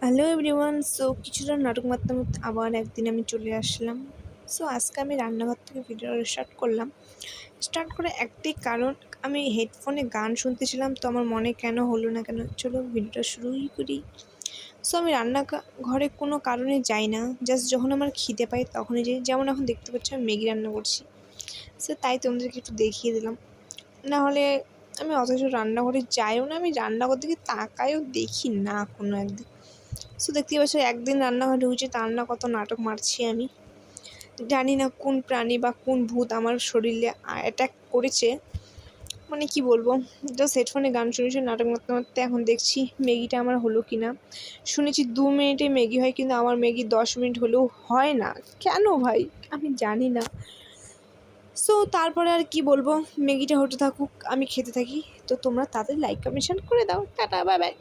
Hello everyone. So কিছুটা নাটক মারতে মারতে আবার একদিন আমি চলে আসলাম। সো আজকে আমি রান্নাঘর থেকে ভিডিও স্টার্ট করে একটাই কারণ, আমি হেডফোনে গান শুনতেছিলাম, তো আমার মনে কেন হলো না কেন, চলো ভিডিওটা শুরুই করি। সো আমি ঘরে কোনো কারণে যাই না, জাস্ট যখন আমার খিদে পাই তখনই যাই। যেমন এখন দেখতে পাচ্ছি আমি ম্যাগি রান্না করছি, সো তাই তোমাদেরকে একটু দেখিয়ে দিলাম। না হলে আমি অথচ রান্নাঘরে যাইও না, আমি রান্নাঘর দিকে তাকাইও দেখি না কোনো একদিন। সো দেখতেই পাচ্ছ একদিন রান্নাঘরে ঢুকেছি, তার না কত নাটক মারছি আমি। জানি না কোন প্রাণী বা কোন ভূত আমার শরীরে অ্যাটাক করেছে, মানে কি বলবো। জাস্ট হেডফোনে গান শুনে নাটক মারতে মারতে এখন দেখছি ম্যাগিটা আমার হলো কি না। শুনেছি 2 মিনিটে ম্যাগি হয়, কিন্তু আমার ম্যাগি 10 মিনিট হলেও হয় না। কেন ভাই আমি জানি না। সো তারপরে আর কি বলবো, ম্যাগিটা হতে থাকুক, আমি খেতে থাকি। তো তোমরা তাদের লাইক কমেন্ট করে দাও। Tata, bye bye.